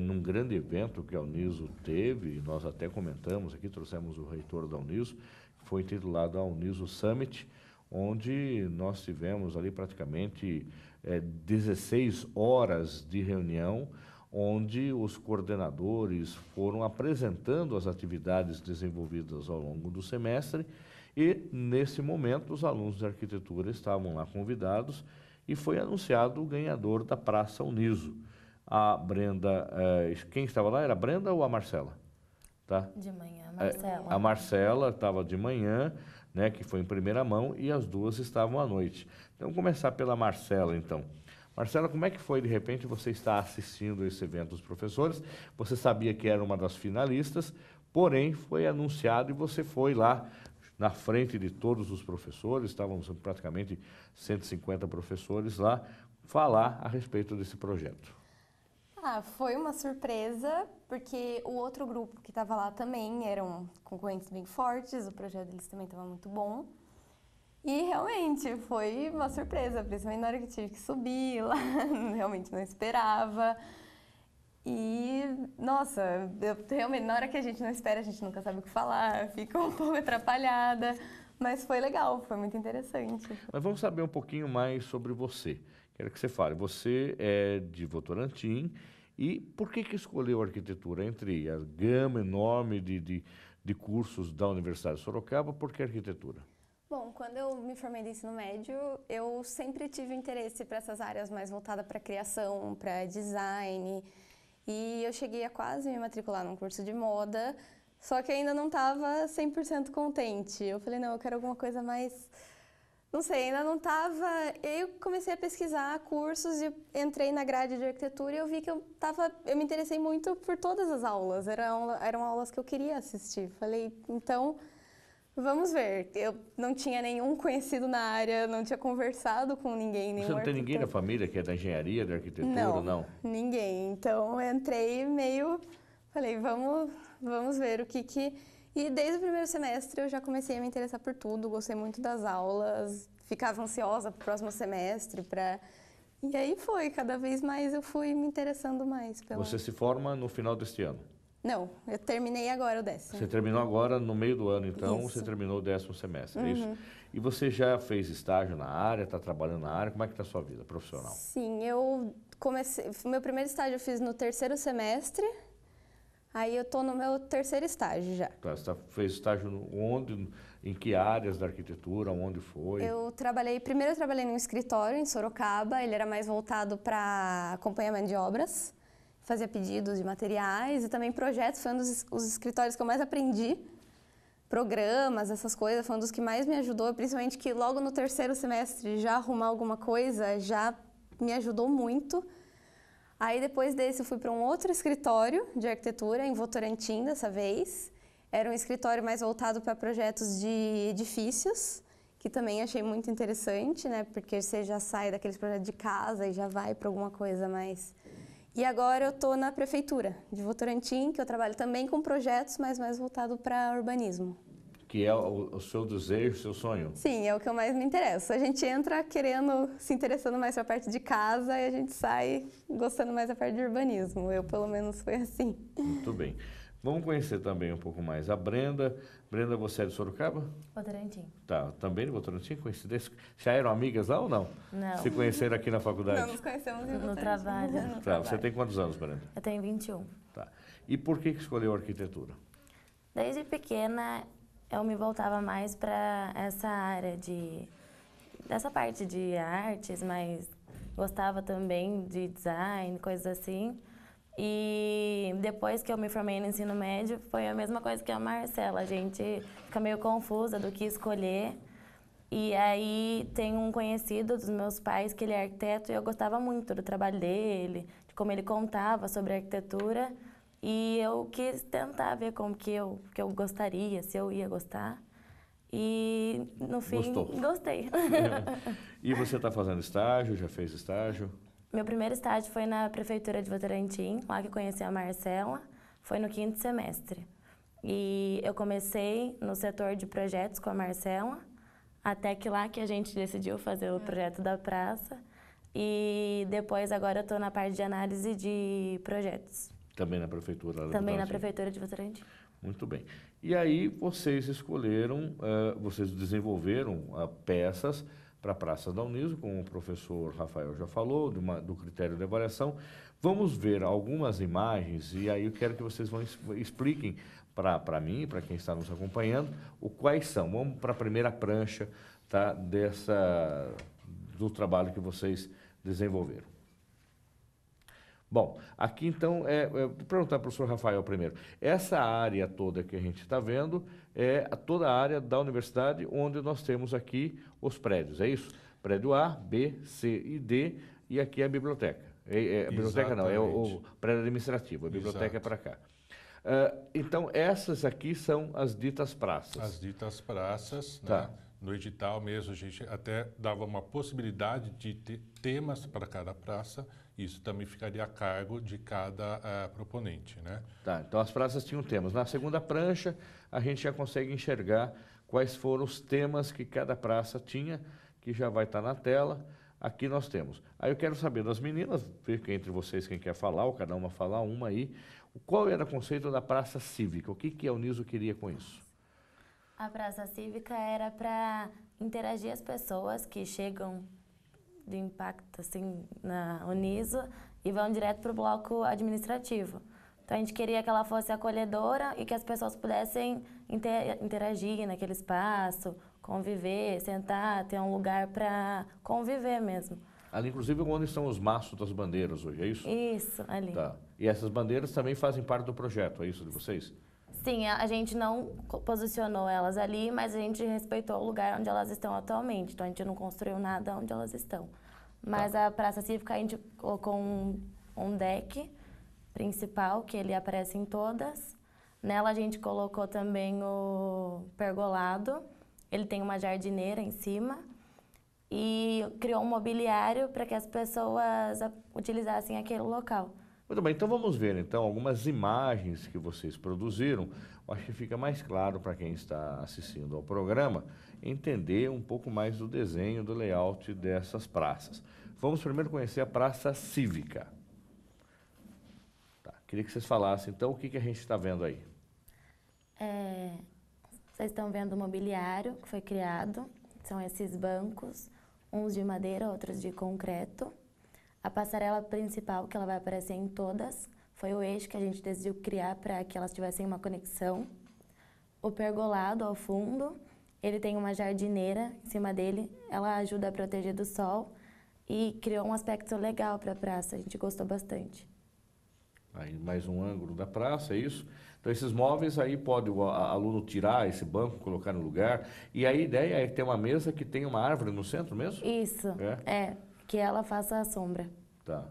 num grande evento que a Uniso teve, nós até comentamos aqui, trouxemos o reitor da Uniso, que foi intitulado a Uniso Summit, onde nós tivemos ali praticamente 16 horas de reunião, onde os coordenadores foram apresentando as atividades desenvolvidas ao longo do semestre e, nesse momento, os alunos de arquitetura estavam lá convidados e foi anunciado o ganhador da Praça Uniso. A Brenda, quem estava lá era a Brenda ou a Marcela? Tá? De manhã, Marcela. A Marcela estava de manhã, né, que foi em primeira mão, e as duas estavam à noite. Então, vamos começar pela Marcela, então. Marcela, como é que foi, de repente, você estar assistindo esse evento dos professores? Você sabia que era uma das finalistas, porém, foi anunciado e você foi lá na frente de todos os professores, estávamos praticamente 150 professores lá, falar a respeito desse projeto. Foi uma surpresa, porque o outro grupo que estava lá também eram concorrentes bem fortes, o projeto deles também estava muito bom. E realmente foi uma surpresa, principalmente na hora que tive que subir lá, realmente não esperava. E, nossa, realmente na hora que a gente não espera, a gente nunca sabe o que falar, fica um pouco atrapalhada. Mas foi legal, foi muito interessante. Mas vamos saber um pouquinho mais sobre você. Quero que você fale. Você é de Votorantim e por que escolheu arquitetura? Entre a gama enorme de cursos da Universidade de Sorocaba, por que arquitetura? Bom, quando eu me formei de ensino médio, eu sempre tive interesse para essas áreas mais voltadas para criação, para design. E eu cheguei a quase me matricular num curso de moda, só que ainda não estava 100% contente. Eu falei, não, eu quero alguma coisa mais... Não sei, ainda não estava... Eu comecei a pesquisar cursos e entrei na grade de arquitetura e eu vi que eu me interessei muito por todas as aulas. Eram aulas que eu queria assistir. Falei, então... Vamos ver. Eu não tinha nenhum conhecido na área, não tinha conversado com ninguém. Você não tem ninguém na família que é da engenharia, da arquitetura, não? Ninguém. Então, eu entrei meio... Falei, vamos ver o que que... E desde o primeiro semestre eu já comecei a me interessar por tudo, gostei muito das aulas, ficava ansiosa para o próximo semestre, E aí cada vez mais eu fui me interessando mais pela... Você se forma no final deste ano? Não, eu terminei agora o 10º. Você terminou agora no meio do ano, então, Isso. você terminou o 10º semestre, é isso? E você já fez estágio na área, está trabalhando na área, como é que está a sua vida profissional? Sim, eu comecei, meu primeiro estágio eu fiz no 3º semestre, aí eu estou no meu 3º estágio já. Tá, você fez estágio onde, em que áreas da arquitetura, onde foi? Primeiro eu trabalhei num escritório em Sorocaba, ele era mais voltado para acompanhamento de obras. Fazia pedidos de materiais e também projetos, foi um dos escritórios que eu mais aprendi. Programas, essas coisas, foi um dos que mais me ajudou, principalmente que logo no 3º semestre já arrumar alguma coisa já me ajudou muito. Aí depois desse eu fui para um outro escritório de arquitetura, em Votorantim dessa vez. Era um escritório mais voltado para projetos de edifícios, que também achei muito interessante, né? Porque você já sai daqueles projetos de casa e já vai para alguma coisa mais... E agora eu estou na prefeitura de Votorantim, que eu trabalho também com projetos, mas mais voltado para urbanismo. Que é o seu desejo, o seu sonho? Sim, é o que eu mais me interesso. A gente entra se interessando mais para a parte de casa e a gente sai gostando mais da parte de urbanismo. Eu, pelo menos, foi assim. Muito bem. Vamos conhecer também um pouco mais a Brenda. Brenda, você é de Sorocaba? Votorantim. Tá, também de Votorantim? Coincidência? Já eram amigas lá ou não? Não. Se conheceram aqui na faculdade? Não, nos conhecemos em No trabalho. Tá, você tem quantos anos, Brenda? Eu tenho 21. Tá. E por que escolheu arquitetura? Desde pequena, eu me voltava mais para essa área dessa parte de artes, mas gostava também de design, coisas assim. E depois que eu me formei no ensino médio, foi a mesma coisa que a Marcela. A gente fica meio confusa do que escolher. E aí tem um conhecido dos meus pais que ele é arquiteto e eu gostava muito do trabalho dele, de como ele contava sobre arquitetura. E eu quis tentar ver como que eu gostaria, se eu ia gostar. E no fim, gostei. E você está fazendo estágio? Já fez estágio? Meu primeiro estágio foi na Prefeitura de Votorantim, lá que eu conheci a Marcela, foi no 5º semestre. E eu comecei no setor de projetos com a Marcela, até que lá que a gente decidiu fazer o projeto da praça. E depois agora eu estou na parte de análise de projetos. Também na Prefeitura? Também na Prefeitura de Votorantim. Muito bem. E aí vocês escolheram, vocês desenvolveram peças para a Praça da Uniso, como o professor Rafael já falou, do critério de avaliação. Vamos ver algumas imagens e aí eu quero que vocês expliquem para mim, para quem está nos acompanhando, quais são. Vamos para a primeira prancha, tá, do trabalho que vocês desenvolveram. Bom, aqui então, vou perguntar para o professor Rafael primeiro. Essa área toda que a gente está vendo é toda a área da universidade onde nós temos aqui os prédios, é isso? Prédio A, B, C e D, e aqui é a biblioteca. A biblioteca não, é o prédio administrativo, a biblioteca é para cá. Então, essas aqui são as ditas praças. As ditas praças, tá. Né? No edital mesmo, a gente até dava uma possibilidade de ter temas para cada praça, isso também ficaria a cargo de cada proponente, né? Tá, então as praças tinham temas. Na segunda prancha, a gente já consegue enxergar quais foram os temas que cada praça tinha, que já vai estar na tela. Aqui nós temos. Aí eu quero saber das meninas, ver que entre vocês quem quer falar, ou cada uma falar uma aí, qual era o conceito da praça cívica? O que a Uniso queria com isso? A praça cívica era para interagir as pessoas que chegam de impacto assim na Uniso e vão direto para o bloco administrativo. Então a gente queria que ela fosse acolhedora e que as pessoas pudessem interagir naquele espaço, conviver, sentar, ter um lugar para conviver mesmo. Ali, inclusive, onde estão os maços das bandeiras hoje, é isso? Isso, ali. Tá. E essas bandeiras também fazem parte do projeto, é isso de vocês? Sim, a gente não posicionou elas ali, mas a gente respeitou o lugar onde elas estão atualmente. Então, a gente não construiu nada onde elas estão. Mas a Praça Cívica, a gente colocou um deck principal, que ele aparece em todas. Nela, a gente colocou também o pergolado. Ele tem uma jardineira em cima. E criou um mobiliário para que as pessoas utilizassem aquele local. Muito bem, então vamos ver então algumas imagens que vocês produziram. Eu acho que fica mais claro para quem está assistindo ao programa entender um pouco mais do desenho, do layout dessas praças. Vamos primeiro conhecer a Praça Cívica. Tá, queria que vocês falassem então o que a gente está vendo aí. Vocês estão vendo o mobiliário que foi criado, são esses bancos, uns de madeira, outros de concreto. A passarela principal, que ela vai aparecer em todas, foi o eixo que a gente decidiu criar para que elas tivessem uma conexão. O pergolado ao fundo, ele tem uma jardineira em cima dele, ela ajuda a proteger do sol e criou um aspecto legal para a praça, a gente gostou bastante. Aí mais um ângulo da praça, é isso? Então esses móveis aí pode o aluno tirar esse banco, colocar no lugar. E a ideia é ter uma mesa que tenha uma árvore no centro mesmo? Isso, que ela faça a sombra. Tá,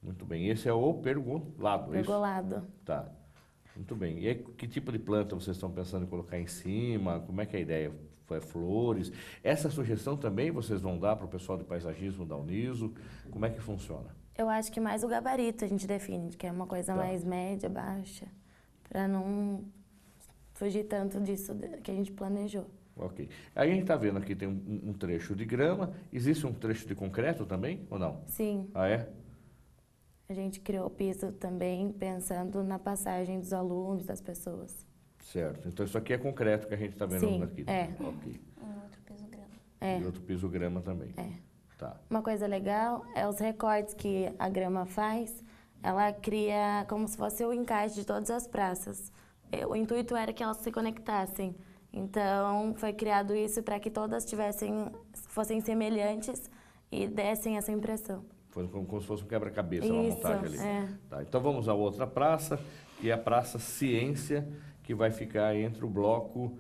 muito bem. Esse é o pergolado, Pergolado. Isso? Tá, muito bem. E aí, que tipo de planta vocês estão pensando em colocar em cima? Como é que é a ideia? Flores? Essa sugestão também vocês vão dar para o pessoal de paisagismo da Uniso? Como é que funciona? Eu acho que mais o gabarito a gente define, que é uma coisa mais média, baixa, para não fugir tanto disso que a gente planejou. Ok. Aí a gente está vendo aqui tem um trecho de grama. Existe um trecho de concreto também ou não? Sim. Ah, é? A gente criou o piso também pensando na passagem dos alunos, das pessoas. Certo. Então isso aqui é concreto que a gente está vendo Sim, aqui. Ok. Um outro piso grama. E outro piso grama também. Tá. Uma coisa legal é os recortes que a grama faz. Ela cria como se fosse o encaixe de todas as praças. O intuito era que elas se conectassem. Então, foi criado isso para que todas fossem semelhantes e dessem essa impressão. Foi como se fosse um quebra-cabeça uma montagem ali. Tá, então vamos a outra praça, que é a Praça Ciência, que vai ficar entre o bloco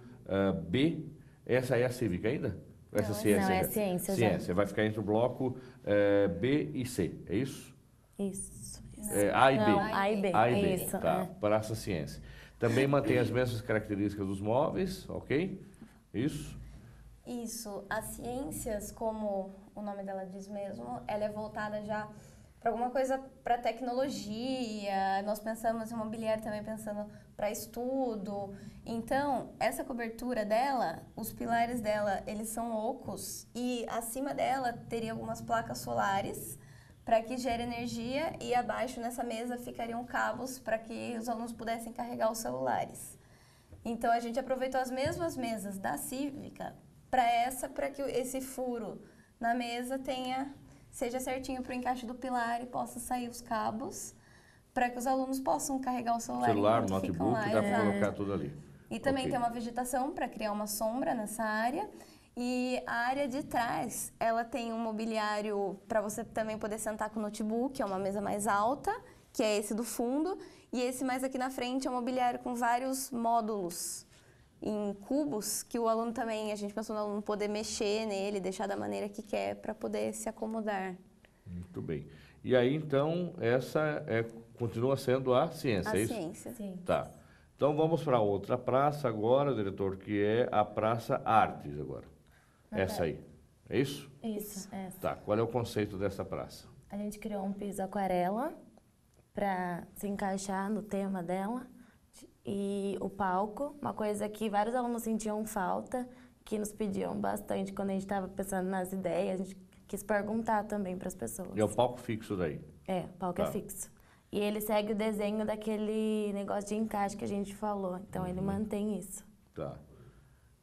B. Essa é a Cívica ainda? Essa ciência, não, é Ciência. Ciência. Vai ficar entre o bloco B e C, é isso? Isso. A e B. Não, A e B. A e B, Isso, tá. Praça Ciência. Também mantém as mesmas características dos móveis, ok? Isso? Isso. As ciências, como o nome dela diz mesmo, ela é voltada já para alguma coisa para tecnologia. Nós pensamos em mobiliário também pensando para estudo. Então, essa cobertura dela, os pilares dela, eles são ocos e acima dela teria algumas placas solares para que gere energia e abaixo nessa mesa ficariam cabos para que os alunos pudessem carregar os celulares. Então, a gente aproveitou as mesmas mesas da Cívica para que esse furo na mesa seja certinho para o encaixe do pilar e possa sair os cabos, para que os alunos possam carregar o celular enquanto ficam lá. Notebook, dá para colocar tudo ali. E também tem uma vegetação para criar uma sombra nessa área. E a área de trás, ela tem um mobiliário para você também poder sentar com o notebook, é uma mesa mais alta, que é esse do fundo. E esse mais aqui na frente é um mobiliário com vários módulos em cubos, que o aluno também, a gente pensou no aluno poder mexer nele, deixar da maneira que quer para poder se acomodar. Muito bem. E aí, então, essa continua sendo a ciência, é isso? A ciência. Sim. Tá. Então, vamos para outra praça agora, diretor, que é a Praça Artes agora. Essa aí, é isso? Isso, essa. Tá. Qual é o conceito dessa praça? A gente criou um piso aquarela para se encaixar no tema dela. E o palco, uma coisa que vários alunos sentiam falta, que nos pediam bastante quando a gente estava pensando nas ideias, a gente quis perguntar também para as pessoas. E é o palco fixo daí? É, o palco é fixo. E ele segue o desenho daquele negócio de encaixe que a gente falou, então ele mantém isso. Tá.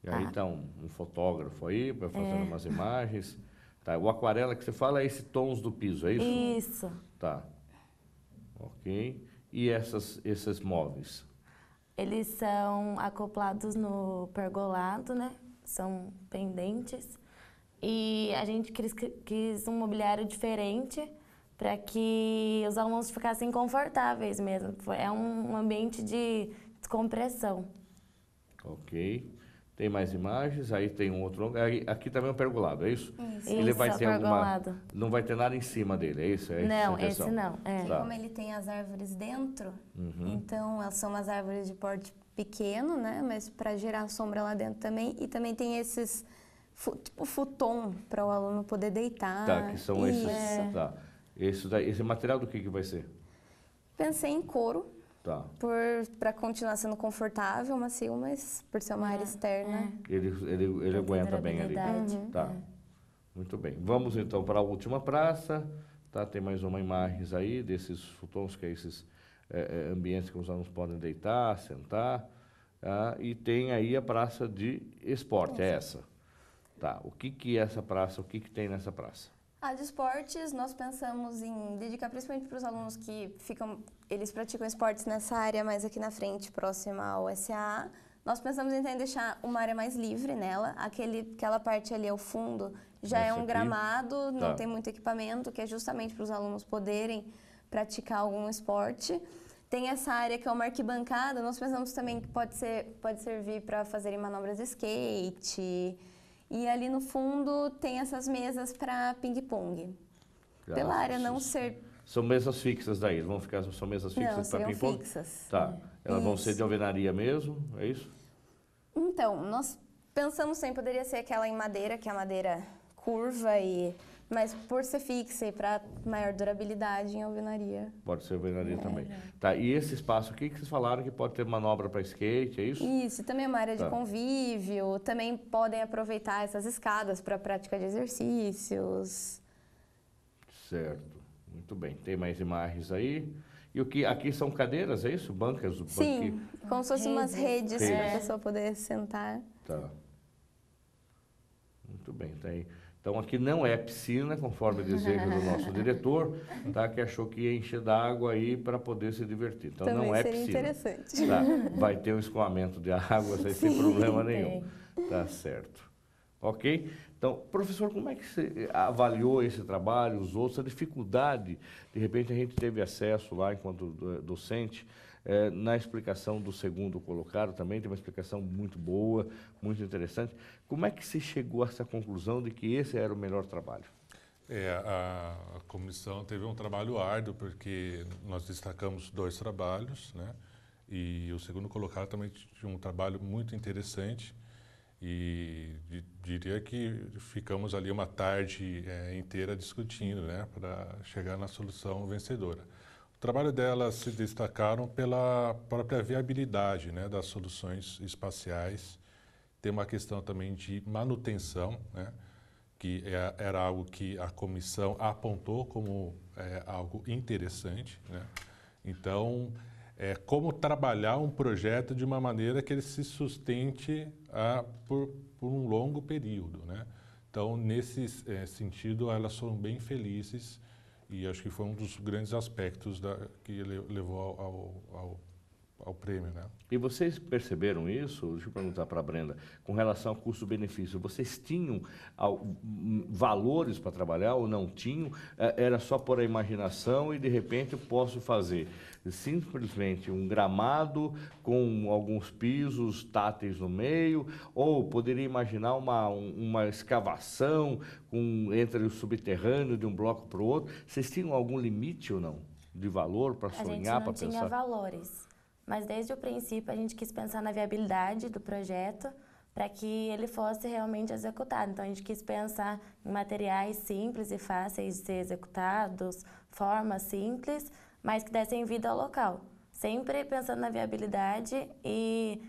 E aí tá um fotógrafo aí para fazer umas imagens. Tá. O aquarela que você fala é esse tons do piso, é isso? Isso. Tá. Ok. E esses móveis? Eles são acoplados no pergolado, né? São pendentes. E a gente quis um mobiliário diferente para que os alunos ficassem confortáveis mesmo. É um ambiente de descompressão. Ok. Tem mais imagens, aí tem um outro... Aqui também é um pergolado, é isso? Isso. Ele vai Isso, ter pergolado. não vai ter nada em cima dele, é isso? Não, esse não. E como ele tem as árvores dentro, então elas são umas árvores de porte pequeno, né? Mas para gerar sombra lá dentro também. E também tem esses, tipo futon, para o aluno poder deitar. Tá, que são esses... Isso. Tá. Esse material do que vai ser? Pensei em couro, Tá. para continuar sendo confortável, macio, mas por ser uma área externa. Ele aguenta bem ali. durabilidade. Tá. Muito bem. Vamos então para a última praça. Tá? Tem mais uma imagem aí desses futons, que é esses ambientes que os alunos podem deitar, sentar. Tá? E tem aí a praça de esporte, é essa. Tá. O que é essa praça? O que tem nessa praça? A de esportes, nós pensamos em dedicar principalmente para os alunos que eles praticam esportes nessa área mais aqui na frente, próxima ao SAA. Nós pensamos então em deixar uma área mais livre nela. Aquela parte ali ao fundo já é um gramado, não tem muito equipamento, que é justamente para os alunos poderem praticar algum esporte. Tem essa área que é uma arquibancada, nós pensamos também que pode servir para fazerem manobras de skate. E ali no fundo tem essas mesas para ping-pong. Pela área não ser... São mesas fixas daí, são mesas fixas para ping-pong? Não, fixas. Tá. Elas vão ser de alvenaria mesmo, é isso? Então, nós pensamos sempre, poderia ser aquela em madeira, que é a madeira curva, mas por ser fixa e para maior durabilidade em alvenaria. Pode ser alvenaria também. Tá. E esse espaço aqui que vocês falaram que pode ter manobra para skate, é isso? Isso, também é uma área de convívio, também podem aproveitar essas escadas para prática de exercícios. Certo. Muito bem. Tem mais imagens aí. E o que aqui são cadeiras, é isso? Bancas? Sim, como se fossem umas redes para a pessoa poder sentar. Tá. Muito bem. Tá aí. Então, aqui não é piscina, conforme o desejo do nosso diretor, tá? Que achou que ia encher d'água aí para poder se divertir. Então, também não é seria piscina. Interessante. Tá? Vai ter um escoamento de água sem problema nenhum. Tá certo. Ok? Então, professor, como é que você avaliou esse trabalho, os outros, a dificuldade? De repente, a gente teve acesso lá, enquanto docente, na explicação do segundo colocado também, tem uma explicação muito boa, muito interessante. Como é que se chegou a essa conclusão de que esse era o melhor trabalho? A comissão teve um trabalho árduo, porque nós destacamos 2 trabalhos, né? E o segundo colocado também tinha um trabalho muito interessante. E diria que ficamos ali uma tarde inteira discutindo, né? Para chegar na solução vencedora. O trabalho delas se destacaram pela própria viabilidade, né, das soluções espaciais. Tem uma questão também de manutenção, né, que era algo que a comissão apontou como algo interessante, né? Então, como trabalhar um projeto de uma maneira que ele se sustente por um longo período, né? Então, nesse sentido, elas foram bem felizes e acho que foi um dos grandes aspectos que levou ao prêmio, né? E vocês perceberam isso? Deixa eu perguntar para a Brenda, com relação ao custo-benefício, vocês tinham valores para trabalhar ou não tinham? Era só por a imaginação e de repente eu posso fazer simplesmente um gramado com alguns pisos táteis no meio, ou poderia imaginar uma escavação entre o subterrâneo de um bloco para o outro? Vocês tinham algum limite ou não? De valor para sonhar, para pensar? A gente não tinha valores. Mas desde o princípio a gente quis pensar na viabilidade do projeto para que ele fosse realmente executado. Então a gente quis pensar em materiais simples e fáceis de ser executados, formas simples, mas que dessem vida ao local. Sempre pensando na viabilidade e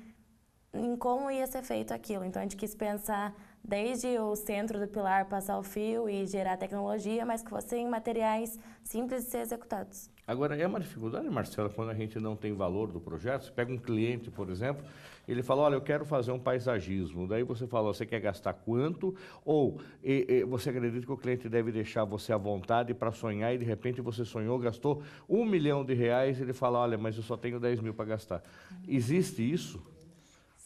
em como ia ser feito aquilo. Então a gente quis pensar desde o centro do pilar passar o fio e gerar tecnologia, mas que fossem materiais simples de ser executados. Agora, é uma dificuldade, Marcela, quando a gente não tem valor do projeto. Você pega um cliente, por exemplo, ele fala, olha, eu quero fazer um paisagismo. Daí você fala, você quer gastar quanto? Ou você acredita que o cliente deve deixar você à vontade para sonhar e de repente você sonhou, gastou R$1 milhão, ele fala, olha, mas eu só tenho 10 mil para gastar. Existe isso?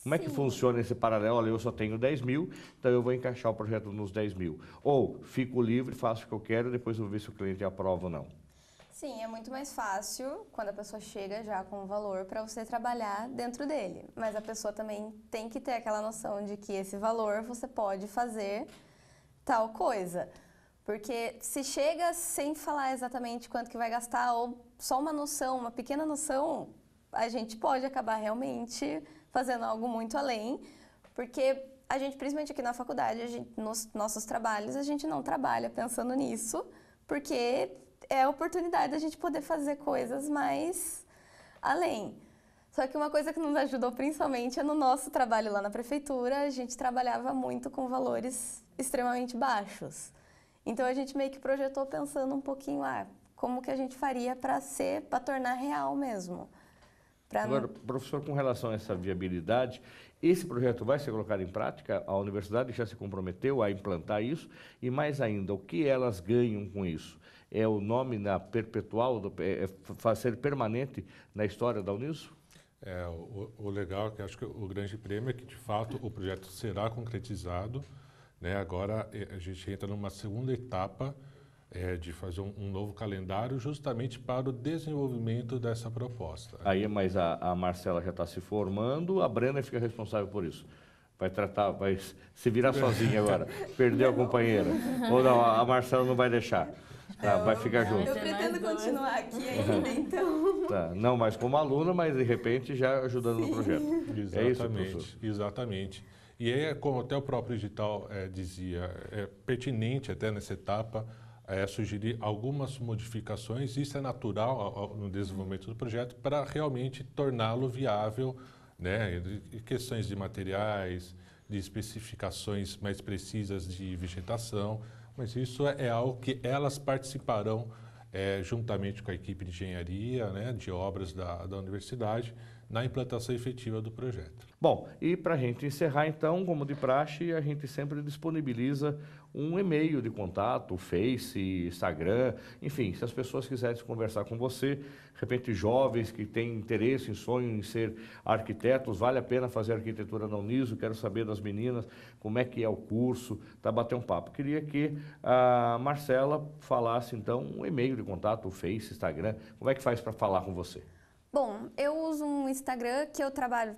Como é que funciona esse paralelo? Olha, eu só tenho 10 mil, então eu vou encaixar o projeto nos 10 mil. Ou fico livre, faço o que eu quero, depois eu vou ver se o cliente aprova ou não. Sim, é muito mais fácil quando a pessoa chega já com o valor para você trabalhar dentro dele. Mas a pessoa também tem que ter aquela noção de que esse valor você pode fazer tal coisa. Porque se chega sem falar exatamente quanto que vai gastar ou só uma noção, uma pequena noção, a gente pode acabar realmente fazendo algo muito além. Porque a gente, principalmente aqui na faculdade, nos nossos trabalhos, a gente não trabalha pensando nisso, porque é a oportunidade da gente poder fazer coisas mais além. Só que uma coisa que nos ajudou principalmente é no nosso trabalho lá na prefeitura, a gente trabalhava muito com valores extremamente baixos. Então a gente meio que projetou pensando um pouquinho, como que a gente faria para tornar real mesmo. Agora, professor, com relação a essa viabilidade, esse projeto vai ser colocado em prática? A universidade já se comprometeu a implantar isso? E mais ainda, o que elas ganham com isso? É o nome perpetual, ser permanente na história da Uniso? O legal é que acho que o grande prêmio é que, de fato, o projeto será concretizado, né? Agora a gente entra numa segunda etapa de fazer um novo calendário justamente para o desenvolvimento dessa proposta. Aí, mas a Marcela já está se formando, a Brenda fica responsável por isso. Vai se virar sozinha agora, perdeu a companheira. Ou não, a Marcela não vai deixar. Vai ficar junto. Eu pretendo continuar aqui ainda, então. Tá, não mais como aluna, mas de repente já ajudando no projeto. Exatamente, é isso, professor? Exatamente. E aí, como até o próprio edital dizia, é pertinente até nessa etapa sugerir algumas modificações. Isso é natural no desenvolvimento do projeto para realmente torná-lo viável, né? Questões de materiais, de especificações mais precisas de vegetação. Mas isso é algo que elas participarão juntamente com a equipe de engenharia, né, de obras da universidade, na implantação efetiva do projeto. Bom, e para a gente encerrar então, como de praxe, a gente sempre disponibiliza um e-mail de contato, Face, Instagram, enfim, se as pessoas quiserem conversar com você, de repente jovens que têm interesse, sonho em ser arquitetos, vale a pena fazer arquitetura na Uniso, quero saber das meninas como é que é o curso, bater um papo. Queria que a Marcela falasse então um e-mail de contato, Face, Instagram, como é que faz para falar com você? Bom, eu uso um Instagram que eu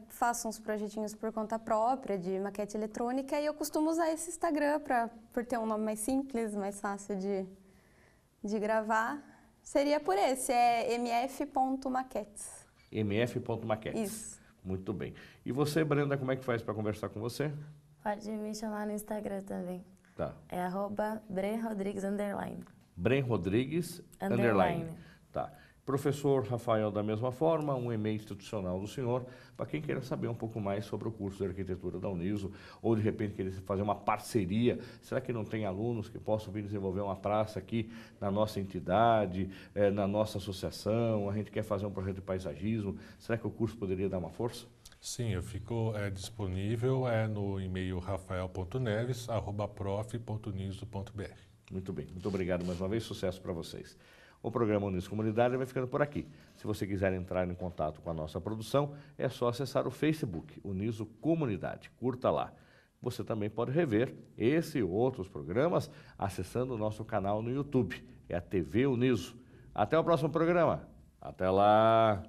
faço uns projetinhos por conta própria de maquete eletrônica e eu costumo usar esse Instagram por ter um nome mais simples, mais fácil de gravar. Seria por esse, é mf.maquetes. mf.maquetes. Isso. Muito bem. E você, Brenda, como é que faz para conversar com você? Pode me chamar no Instagram também. Tá. É @BrenRodrigues_. Bren Rodrigues _. Tá. Professor Rafael, da mesma forma, um e-mail institucional do senhor, para quem queira saber um pouco mais sobre o curso de arquitetura da Uniso, ou de repente querer fazer uma parceria. Será que não tem alunos que possam vir desenvolver uma praça aqui na nossa entidade, na nossa associação? A gente quer fazer um projeto de paisagismo. Será que o curso poderia dar uma força? Sim, eu fico disponível no e-mail rafael.neves@prof.uniso.br. Muito bem, muito obrigado mais uma vez, sucesso para vocês. O programa Uniso Comunidade vai ficando por aqui. Se você quiser entrar em contato com a nossa produção, é só acessar o Facebook, Uniso Comunidade. Curta lá. Você também pode rever esse e outros programas acessando o nosso canal no YouTube, é a TV Uniso. Até o próximo programa. Até lá!